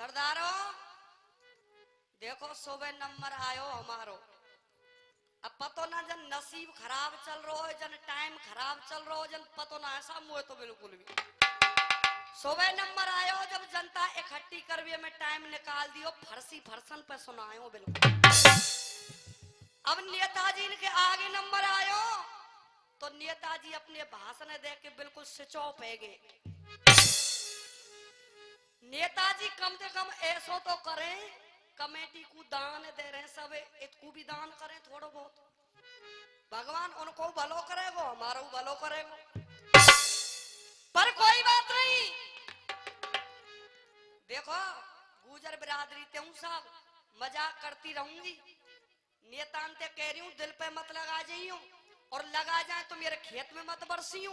सरदारो देखो सुबह नंबर आयो हमारो। अब पतो ना जन नसीब खराब चल रहा है, जन टाइम खराब चल रहा है, जन पतो ना ऐसा मुझे तो बिल्कुल भी सुबह नंबर आयो। जब जनता इकट्ठी करवे में टाइम निकाल दियो, फरसी फरसन पे सुनायो बिल्कुल। अब नेताजी के आगे नंबर आयो तो नेताजी अपने भाषण दे के बिल्कुल स्विच ऑफ है गए। नेताजी कम से कम ऐसो तो करें, कमेटी को दान दे रहे सब, इतको भी दान करें थोड़ा बहुत। भगवान उनको भलो करेगो, हमारा भलो करेगो। पर कोई बात नहीं, देखो गुजर बिरादरी ते हूं साहब, मजाक करती रहूंगी। नेता ते कह रही हूं दिल पे मत लगा जाइयो, और लगा जाए तो मेरे खेत में मत बरसियो।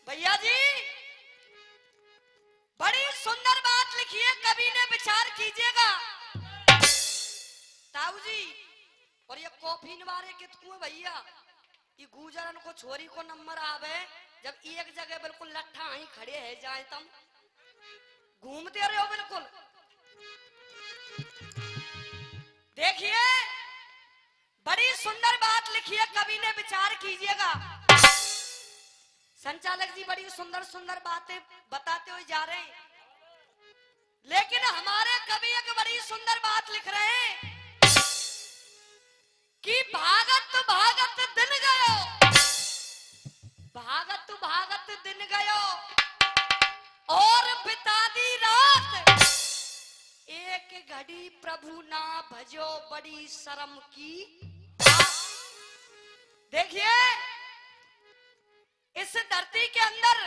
भैया जी बड़ी सुंदर बात लिखी है, कभी ने विचार कीजिएगा ताऊ जी। और ये कॉफी निवारे कितकू है भैया, ये गुजरन को छोरी को नंबर आवे, जब एक जगह बिल्कुल लट्ठा ही खड़े है जाए तुम घूमते रहे हो बिल्कुल। देखिए बड़ी सुंदर बात लिखी है, कवि ने विचार कीजिएगा। संचालक जी बड़ी सुंदर सुंदर बातें बताते हुए जा रहे हैं, लेकिन हमारे कवि एक बड़ी सुंदर बात लिख रहे हैं कि भागत भागत दिन गयो, भागत भागत दिन गयो और बिता दी रात, एक घड़ी प्रभु ना भजो बड़ी शर्म की। देखिए इस धरती के अंदर,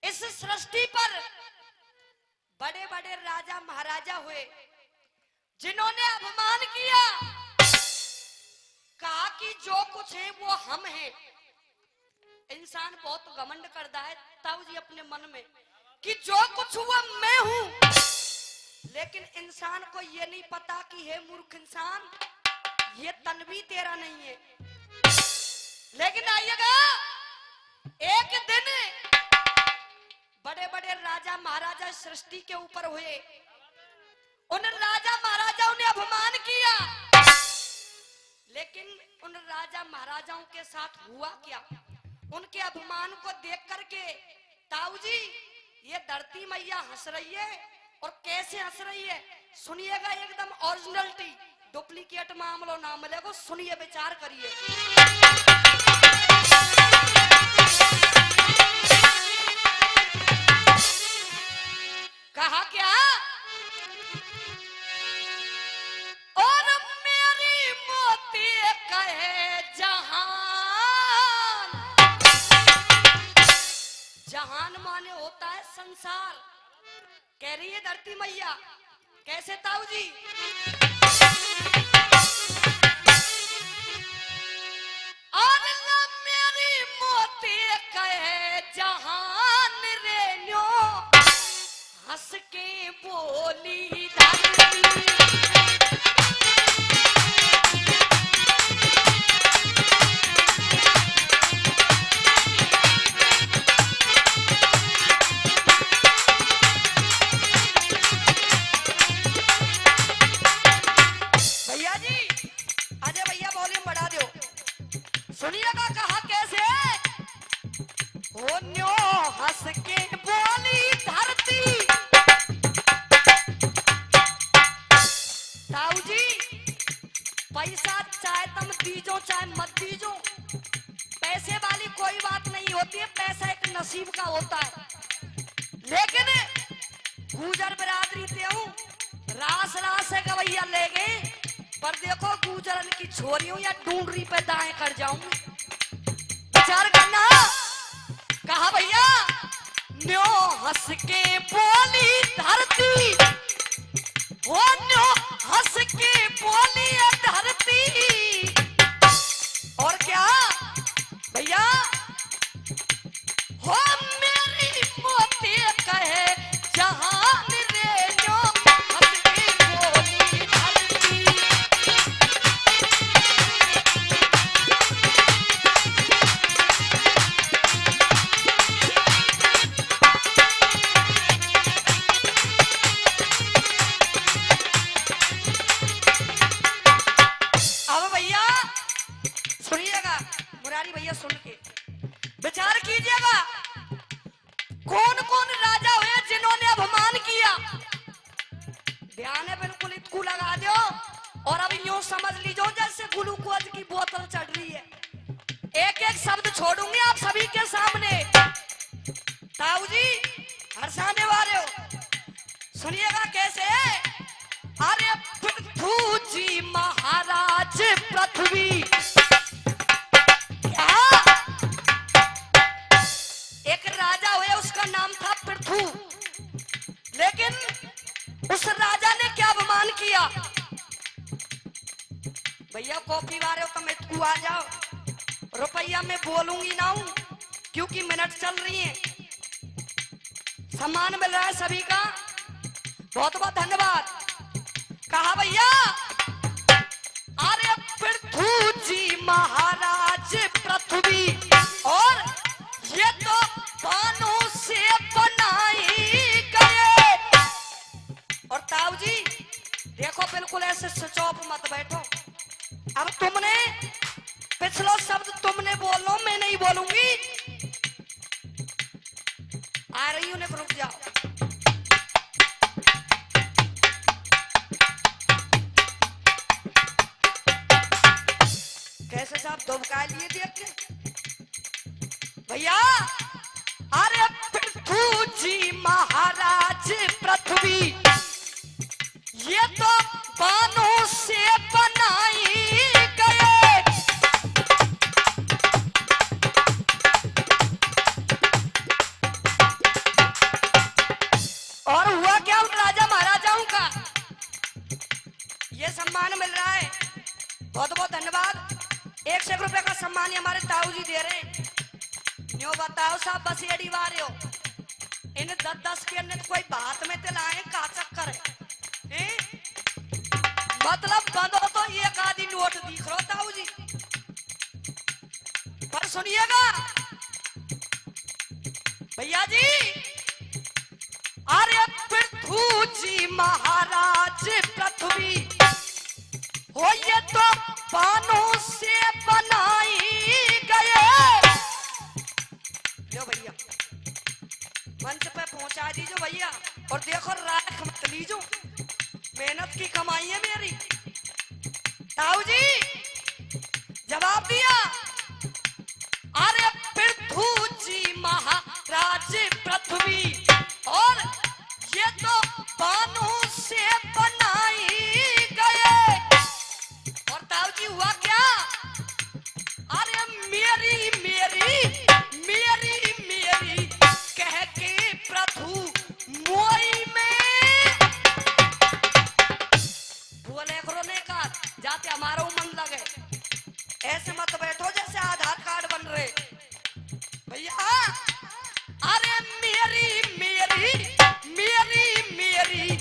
इस सृष्टि पर बड़े बड़े राजा महाराजा हुए, जिन्होंने अपमान किया, कहा कि जो कुछ है वो हम हैं। इंसान बहुत घमंड करता है ताऊ जी अपने मन में कि जो कुछ हुआ मैं हूं, लेकिन इंसान को ये नहीं पता कि हे मूर्ख इंसान, ये तन भी तेरा नहीं है। लेकिन आइएगा एक दिन बड़े बड़े राजा महाराजा सृष्टि के ऊपर हुए, उन राजा महाराजाओं ने अपमान किया, लेकिन उन राजा महाराजाओं के साथ हुआ क्या, उनके अपमान को देख करके ताऊ जी ये धरती मैया हंस रही है। और कैसे हंस रही है सुनिएगा, एकदम ओरिजिनलिटी, डुप्लीकेट मामलो ना मिलेगा, सुनिए विचार करिए। कहा क्या, और मेरी मोती कहे जहान, जहान माने होता है संसार, कह रही है धरती मैया। कैसे ताऊ जी, और मेरी मोती कहे जहान रे न्यो, हंस के बोली धरती, सुनिएगा कहा कैसे, ओ न्यो हंस के बोली धरती। ताऊ जी पैसा चाहे तुम दीजो चाहे मत दीजो, पैसे वाली कोई बात नहीं होती है, पैसा एक नसीब का होता है। लेकिन गुजर बिरादरी ते हूं, रास रास से गवैया ले गए, पर देखो गुजरन की छोरियों या ढूंढरी पे दाएं कर जाऊं, विचार करना। कहा भैया न्यो हंस के बोली धरती, हो न्यो हंस के बोली धरती। और क्या भैया, हो मेरी मोती कहे जहान रे न्यो, हंस के बोली धरती। और अब यूं समझ लीजिए जैसे ग्लूकोज की बोतल चढ़ रही है। एक एक शब्द छोड़ूंगी आप सभी के सामने। ताऊ जी हर्षाने वाले हो, सुनिएगा कैसे है। अरे पृथु जी महाराज पृथ्वी, क्या एक राजा हुए उसका नाम था पृथु, लेकिन उस राजा ने क्या अपमान किया। भैया कॉपी वाले हो तो मैं तू आ जाओ, रुपया मैं बोलूंगी ना हूं क्योंकि मिनट चल रही है। सम्मान मिल रहा है सभी का, बहुत बहुत धन्यवाद। कहा भैया अरे पृथु जी महाराज पृथ्वी, और ये तो बानों से बनाई गए। और ताऊ जी देखो बिल्कुल ऐसे चौप मत बैठो। अब तुमने पिछला शब्द तुमने बोलो, मैं नहीं बोलूंगी। आ रही हूं, रुक जाओ। कैसे साहब धोबका लिए देख के भैया। अरे पृथु जी महाराज पृथ्वी, ये तो बानों से बनाई गए। और हुआ क्या उन राजा महाराजाओं का ये सम्मान मिल रहा है, बहुत बहुत धन्यवाद। 1 रुपए का सम्मान हमारे ताऊ जी दे रहे हैं। न्यू बताओ साहब बस एडी वारे हो, इन 10-10 के अन्य कोई बात में तो लाए का चक्कर है। मतलब बंद हो तो एक आधी नोट दिख रहा ताऊ जी। पर सुनिएगा भैया जी, अरे पृथु जी महाराज पृथ्वी, हो ये तो बानों से बनाई गए। लो भैया मंच पे पहुंचा दीजिए भैया, और देखो राख मत लीजो, मेहनत की कमाई है मेरी। ताऊ जी जवाब दिया, अरे पृथु जी महाराज पृथ्वी, और ये तो बानों से बनाई गए। और ताऊ जी हुआ क्या, अरे मेरी मेरी मेरी मेरी कह के पृथु मोई में बोले रोने का जाते हमारा मन लगे। ऐसे मत बैठो जैसे आधार कार्ड बन रहे भैया। अरे मेरी मेरी मेरी मेरी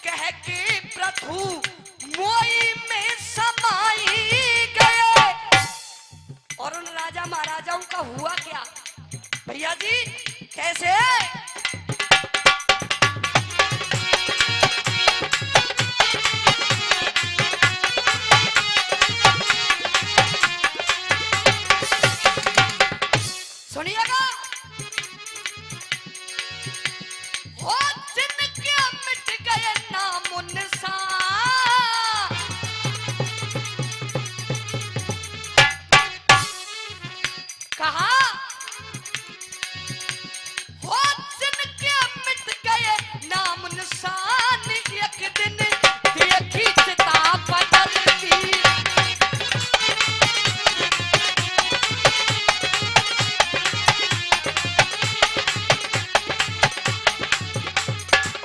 कह के पृथु मोई में समाई गए। और उन राजा महाराजाओं का हुआ क्या भैया जी, कैसे। सुनिएगा, हो जिनके मिट गए नाम निशान, कहा हो जिनके मिट गए नाम निशान, एक दिन देखी चिता बदलती।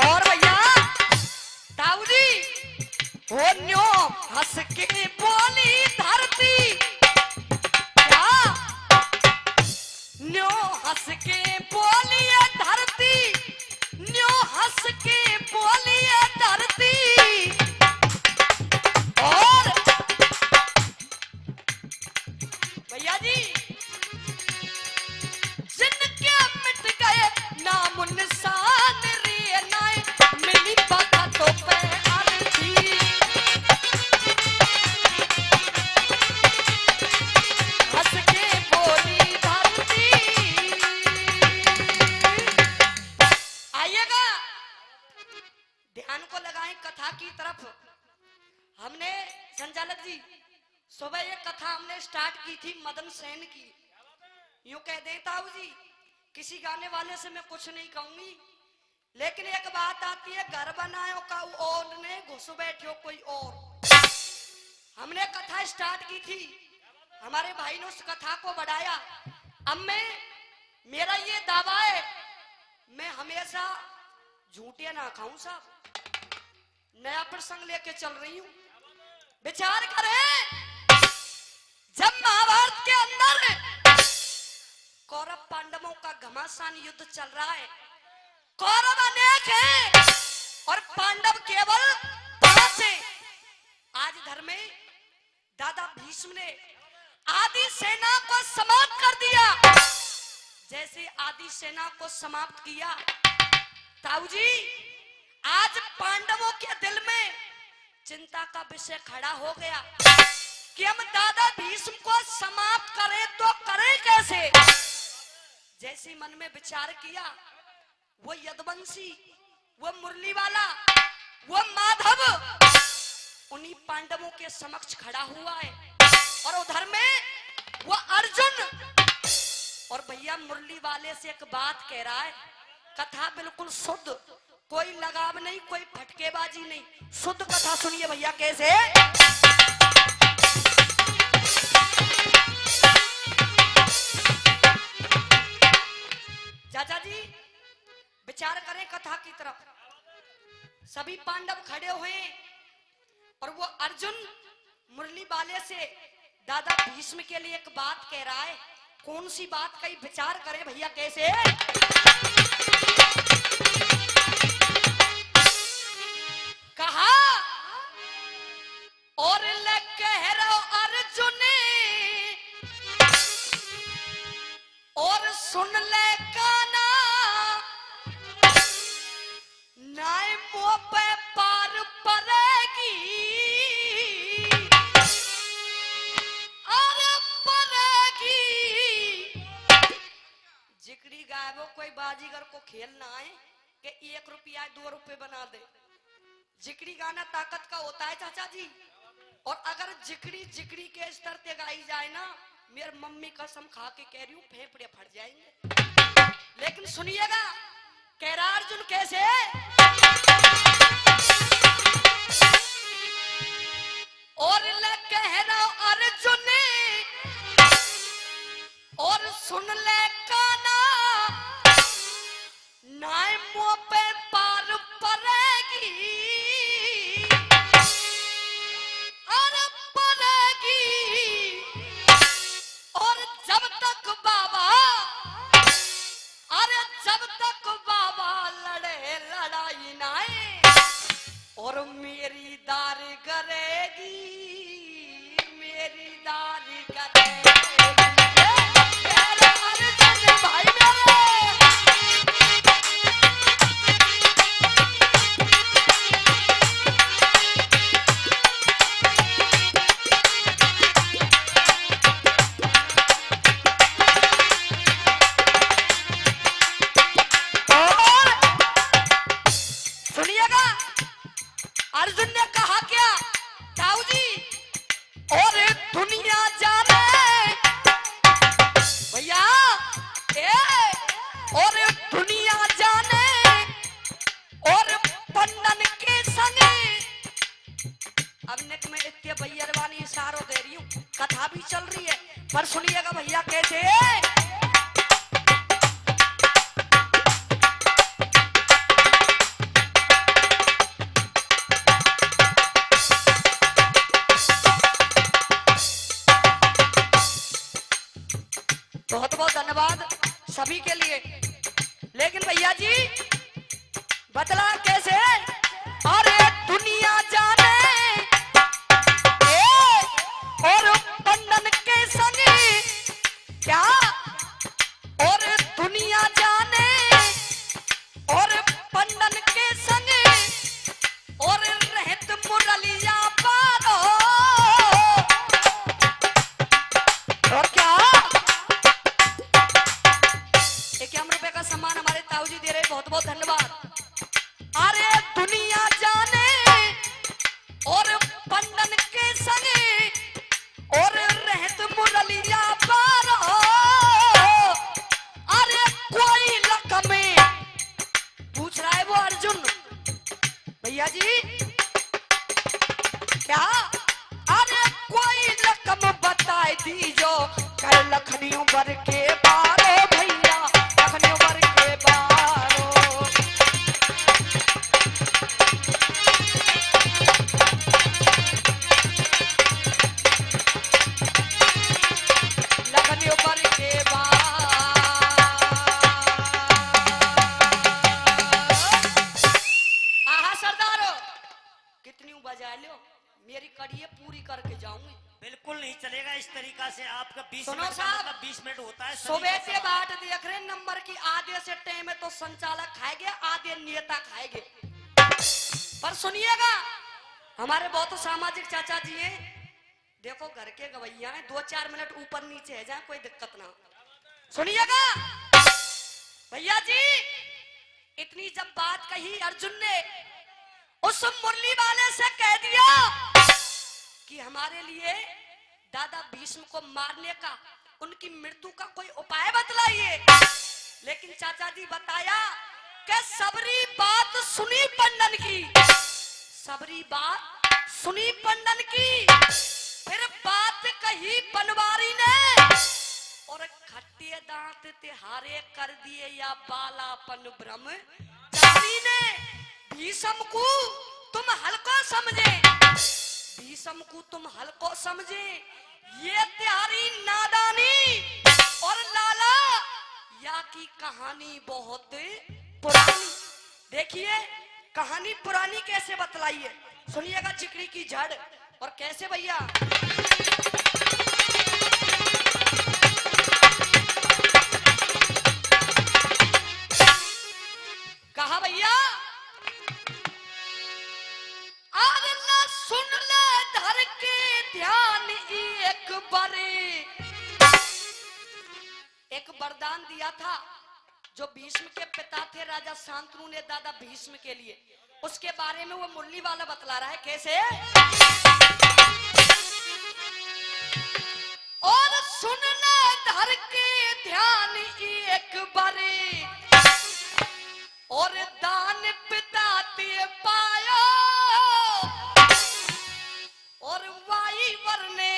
और भैया ताऊ जी वो न्यो हंस के बोली धरती, क्या न्यो हंस के बोलिए धरती, न्यो हंस के बोलिए धरती। और भैया जी जिनके मिट गए नाम निशान, रे नाय मिली बातों पे आरती। हंस के बोली धरती। आइएगा ध्यान को लगाएं कथा की तरफ। हमने संचालक जी, सुबह एक कथा हमने स्टार्ट की थी मदन सेन की। यूं कह देता हूं जी, किसी गाने वाले से मैं कुछ नहीं कहूंगी, लेकिन एक बात आती है, घर बनायो का और ने घुस बैठो कोई और। हमने कथा स्टार्ट की थी, हमारे भाई ने उस कथा को बढ़ाया। अब मेरा ये दावा है, मैं हमेशा झूठे ना खाऊं साहब, नया प्रसंग लेके चल रही हूं। विचार करें, जब महाभारत के अंदर कौरव पांडवों का घमासान युद्ध चल रहा है, कौरव अनेक हैं और पांडव केवल 5 हैं। आज धर्म में दादा भीष्म ने आदि सेना को समाप्त कर दिया। जैसे आदि सेना को समाप्त किया, ताऊ जी आज पांडवों के दिल में चिंता का विषय खड़ा हो गया कि हम दादा भीष्म को समाप्त करें तो करें कैसे। जैसे मन में विचार किया, वो यदुवंशी, वो मुरली वाला, वो माधव उन्हीं पांडवों के समक्ष खड़ा हुआ है, और उधर में वो अर्जुन। और भैया मुरली वाले से एक बात कह रहा है, कथा बिल्कुल शुद्ध, कोई लगाव नहीं, कोई फटकेबाजी नहीं, शुद्ध कथा सुनिए भैया। कैसे? चाचा जी विचार करें कथा की तरफ। सभी पांडव खड़े हुए और वो अर्जुन मुरली वाले से दादा भीष्म के लिए एक बात कह रहा है। कौन सी बात कही, विचार करें भैया। कैसे? कहा और कह रहा अर्जुन और सुन ले काना, नाय मुंह पे पार पड़ेगी, अरे पड़ेगी। जिकड़ी गायबो कोई बाजीगर को खेलना है कि 1 रुपया 2 रुपए बना दे। जिकड़ी गाना ताकत का होता है चाचा जी, और अगर जिकड़ी जिकड़ी के स्तर पे गाई जाए ना, मेरी मम्मी कसम खा के कह रही हूँ फेफड़े फट जाएंगे। लेकिन सुनिएगा, कह रहा अर्जुन कैसे? और ले कह रहा अर्जुन और सुन ले काना, नाय मुंह पे पार पड़ेगी, अरे पड़ेगी। और जब तक बाबा, अरे जब तक बाबा लड़े लड़ाई नाए, और मेरी दारी करेगी, मेरी दारी करेगी। भाई मेरे अर्जुन ने कहा क्या ताऊ जी? और दुनिया जाने भैया, और दुनिया जाने और पंडन के संग। अब नेक में इतने भैया वाली इशारों दे रही हूँ, कथा भी चल रही है, पर सुनिएगा भैया कैसे? बहुत बहुत धन्यवाद सभी के लिए। लेकिन भैया जी बतला कैसे? अरे दुनिया जाने और बंधन के संग क्या, और दुनिया जाने और बंधन के संग, और रहत मुरलिया पारो। और क्या ₹1 का सम्मान हमारे ताऊ जी दे रहे, बहुत बहुत धन्यवाद। अरे भैया जी क्या अरे कोई रकम बताए दीजो कर लखनियों भर के बारो भैया लखनियों भर के बारो लखनियों भर के बारो आहा सरदारो कितनी बजा लो मेरी कड़िए पूरी करके जाऊंगी। बिल्कुल नहीं चलेगा इस तरीका से। आपका 20 सुनो मिनट का साहब, मतलब 20 मिनट होता है। सुबह से बाट देख रहे नंबर की आधे से टाइम है तो संचालक खाएंगे आधे नेता खाएंगे। पर सुनिएगा हमारे बहुत सामाजिक चाचा जी हैं, देखो घर के गवैया हैं, 2-4 मिनट ऊपर नीचे है जाए कोई दिक्कत ना हो। सुनिएगा भैया जी इतनी जब बात कही अर्जुन ने उस मुरली वाले से कह दिया कि हमारे लिए दादा भीष्म को मारने का उनकी मृत्यु का कोई उपाय बतलाइए। लेकिन चाचा जी बताया कि सबरी बात सुनी पंडन की, सबरी बात सुनी पंडन की, फिर बात कही बनवारी ने और खट्टे दांत तिहारे कर दिए या बालापन ब्रह्मचारी ने। भीष्म को तुम हल्को समझे, भीष्म को तुम हल्को समझे, ये तुम्हारी नादानी और लाला या की कहानी बहुत पुरानी। देखिए कहानी पुरानी कैसे बतलाई है, सुनिएगा चिकड़ी की जड़ और कैसे भैया। कहा भैया सुन ले धर के ध्यान एक बारे, एक वरदान दिया था जो भीष्म के पिता थे राजा शांतनु ने दादा भीष्म के लिए, उसके बारे में वो मुरली वाला बतला रहा है कैसे। और सुन ले धर के ध्यान एक बारे और दान पिता ते पायो और वाईवर ने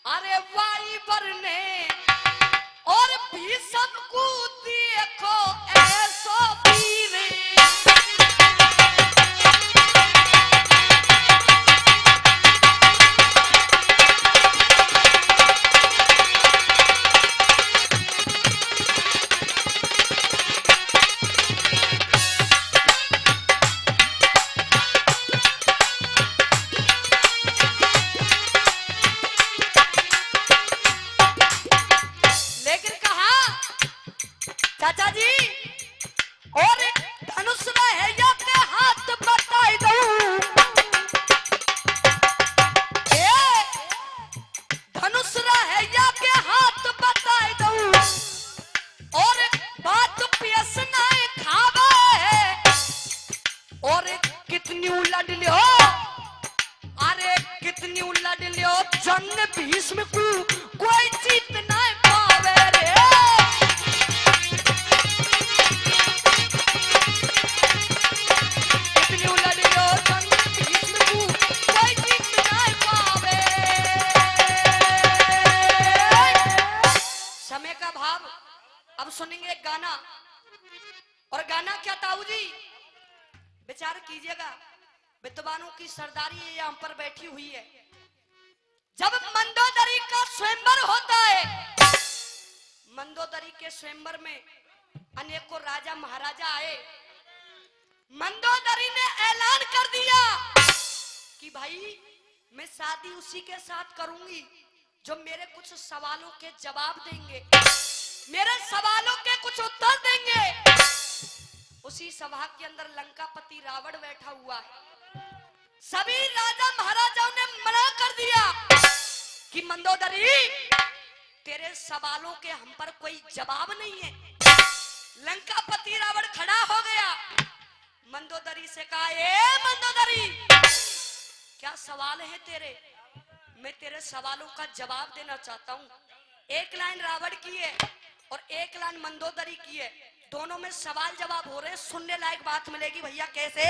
अरे वाईवर ने और भीष्म को देखो ऐसो वीर। चाचा जी और धनुष है या के हाथ बताई दऊं, धनुष है या के हाथ बताई दऊं और बात पियस नहीं खावे और कितनी उलट लियो, अरे कितनी उलट लियो जंग भीष्म को कोई जीत नहीं पावे रे। समय का भाव अब सुनेंगे एक गाना और गाना क्या ताऊ जी विचार कीजिएगा, विद्वानों की सरदारी यहाँ पर बैठी हुई है। जब मंदोदरी का स्वयंवर होता है, मंदोदरी के स्वयंवर में अनेकों राजा महाराजा आए, मंदोदरी ने ऐलान कर दिया कि भाई मैं शादी उसी के साथ करूंगी जो मेरे कुछ सवालों के जवाब देंगे, मेरे सवालों के कुछ उत्तर देंगे। उसी सभा के अंदर लंकापति रावण बैठा हुआ है। सभी राजा महाराजाओं ने मना कर दिया कि मंदोदरी तेरे सवालों के हम पर कोई जवाब नहीं है। लंकापति रावण खड़ा हो गया, मंदोदरी से कहा ए मंदोदरी क्या सवाल है तेरे, मैं तेरे सवालों का जवाब देना चाहता हूं। एक लाइन रावण की है और एक लाइन मंदोदरी की है, दोनों में सवाल जवाब हो रहे हैं, सुनने लायक बात मिलेगी भैया। कैसे?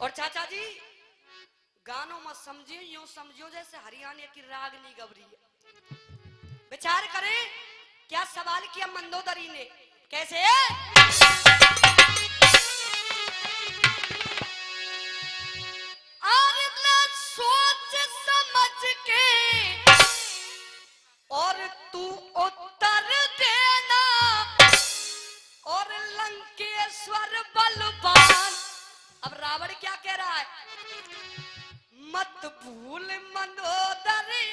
और चाचा जी गानों में समझियो, यूं समझियो जैसे हरियाणा की रागनी गबरी है। विचार करें क्या सवाल किया मंदोदरी ने। कैसे? सोच समझ के और तू उत्तर देना, और लंकेश्वर बलवान। अब रावण क्या कह रहा है? मत भूल मंदोदरी,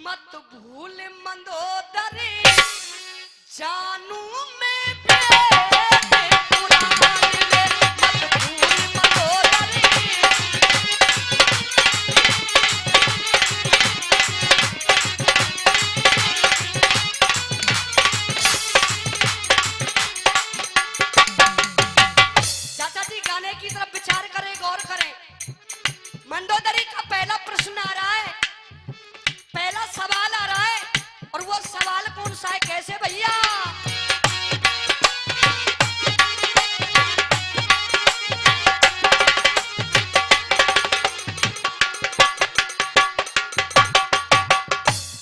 मत भूल मंदोदरी, जानू में मंदोदरी का पहला प्रश्न आ रहा है, पहला सवाल आ रहा है, और वो सवाल कौन सा है? कैसे भैया?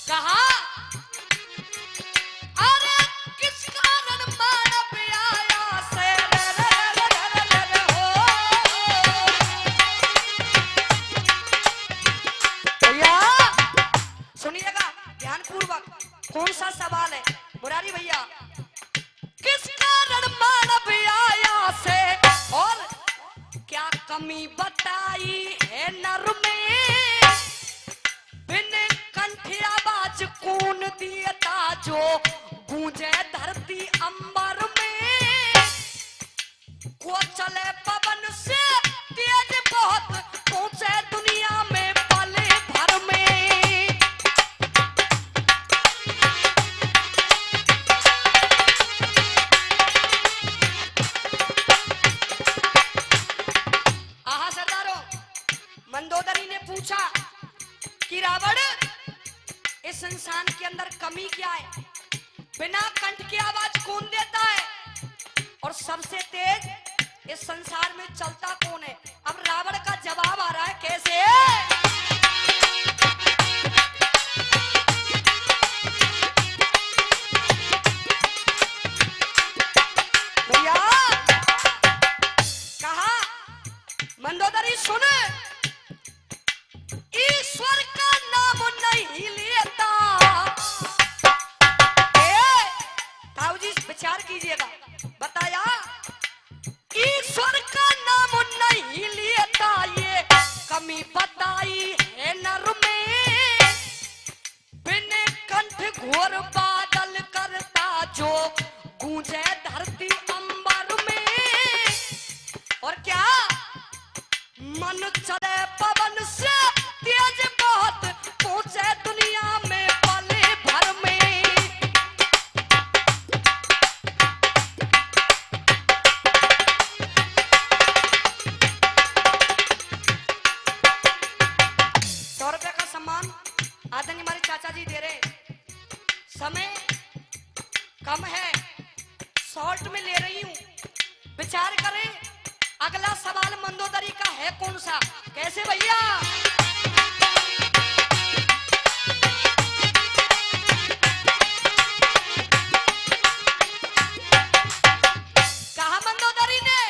कहा अरे किस कारण मानव आया से सुनिएगा ध्यानपूर्वक। कौन सा सवाल है मुरारी भैया? किस कारण मानव आया से, और क्या कमी बताई है नर में, बिन कंठ आवाज कौन दिया जो गूंजे धरती अंबर में, को चले पवन से तेज बहुत, पहुंचे दुनिया में पल भर में। मंदोदरी ने पूछा कि रावण इस इंसान के अंदर कमी क्या है, बिना कंठ की आवाज कौन देता है, और सबसे तेज इस संसार में चलता कौन है? अब रावण का जवाब आ रहा है। कैसे? भैया कहा मंदोदरी सुन, ईश्वर का नाम नहीं लेता। ताऊ जी विचार कीजिएगा, बताया ईश्वर का नाम नहीं लेता, ये कमी बताई है नर में, बिन कंठ घोर बादल करता जो गूंजे धरती अंबर में, और क्या मन चले पवन से तेज बहुत, पहुंचे दुनिया में पल भर में। ₹100 का सम्मान आदरणीय हमारे चाचा जी दे रहे। समय कम है, शॉर्ट में ले रही हूं। विचार करें अगला सवाल मंदोदरी का है कौन सा? कैसे भैया? कहा मंदोदरी ने,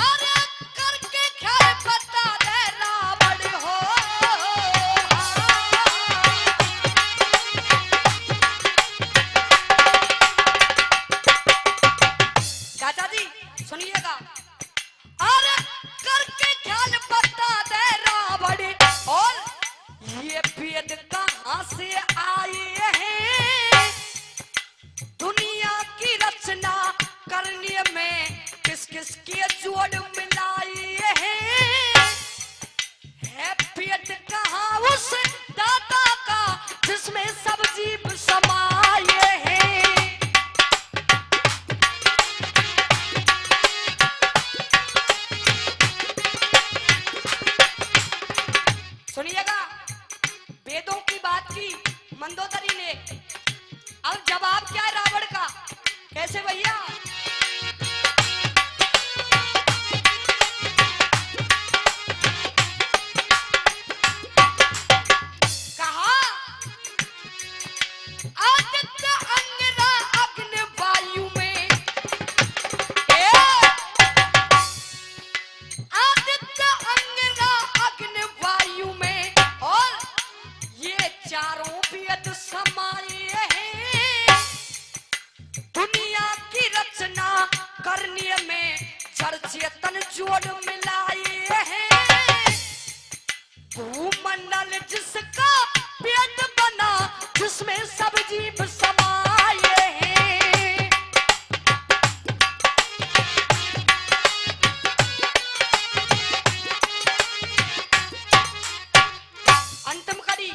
अरे करके ख्याल बता दे रावण हो। चाचा जी सुनिएगा, अरे करके ख्याल बता मंदोदरी ने। अब जवाब क्या है रावण का, कैसे भैया? कहा आदित्य अंगिरा अग्नि वायु में, आदित्य अंगिरा अग्नि वायु में, और ये चारों वेद समाये हैं, दुनिया की रचना करने में जड़ चेतन जोड़ मिलाए हैं, भूमंडल जिसका पेट बना, जिसमें सब जीव समाये हैं। अंतिम कड़ी,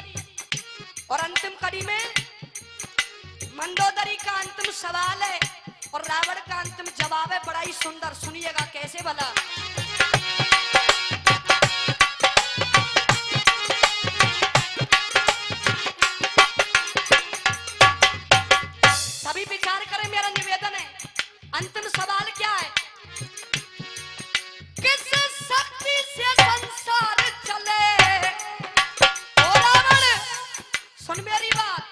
और अंतिम कड़ी में मंदोदरी का अंतिम सवाल है और रावण का अंतिम जवाब है, बड़ा ही सुंदर। सुनिएगा कैसे भला। सभी विचार करें, मेरा निवेदन है। अंतिम सवाल क्या है? किस शक्ति से संसार चले? ओ रावण सुन मेरी बात,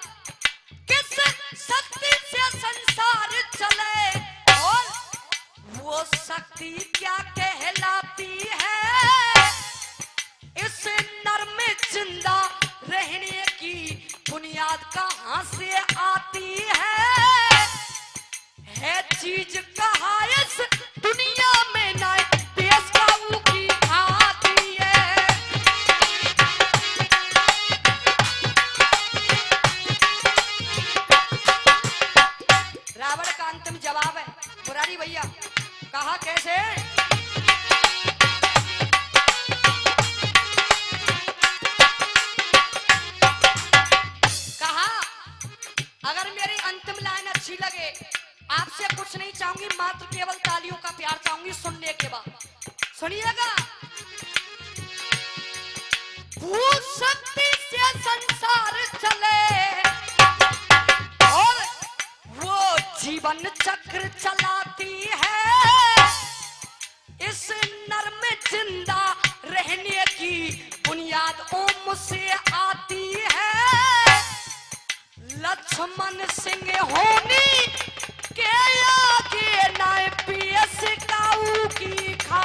किस शक्ति से संसार चले, और वो शक्ति क्या कहलाती है? इस नर में जिंदा रहने की बुनियाद कहां से आती है चीज कहा इस दुनिया में ना देश काऊ की आती है। रावण का अंतिम जवाब है मुरारी भैया, कहा कैसे? अगर मेरी अंतिम लाइन अच्छी लगे, आपसे कुछ नहीं चाहूंगी, मात्र केवल तालियों का प्यार चाहूंगी सुनने के बाद। सुनिएगा। भूत शक्ति से संसार चले और वो जीवन चक्र चलाती है, इस नर में जिंदा रहने की बुनियाद ओम से आती है। लक्ष्मण सिंह होनी के आगे नाय पीएस काऊ की खा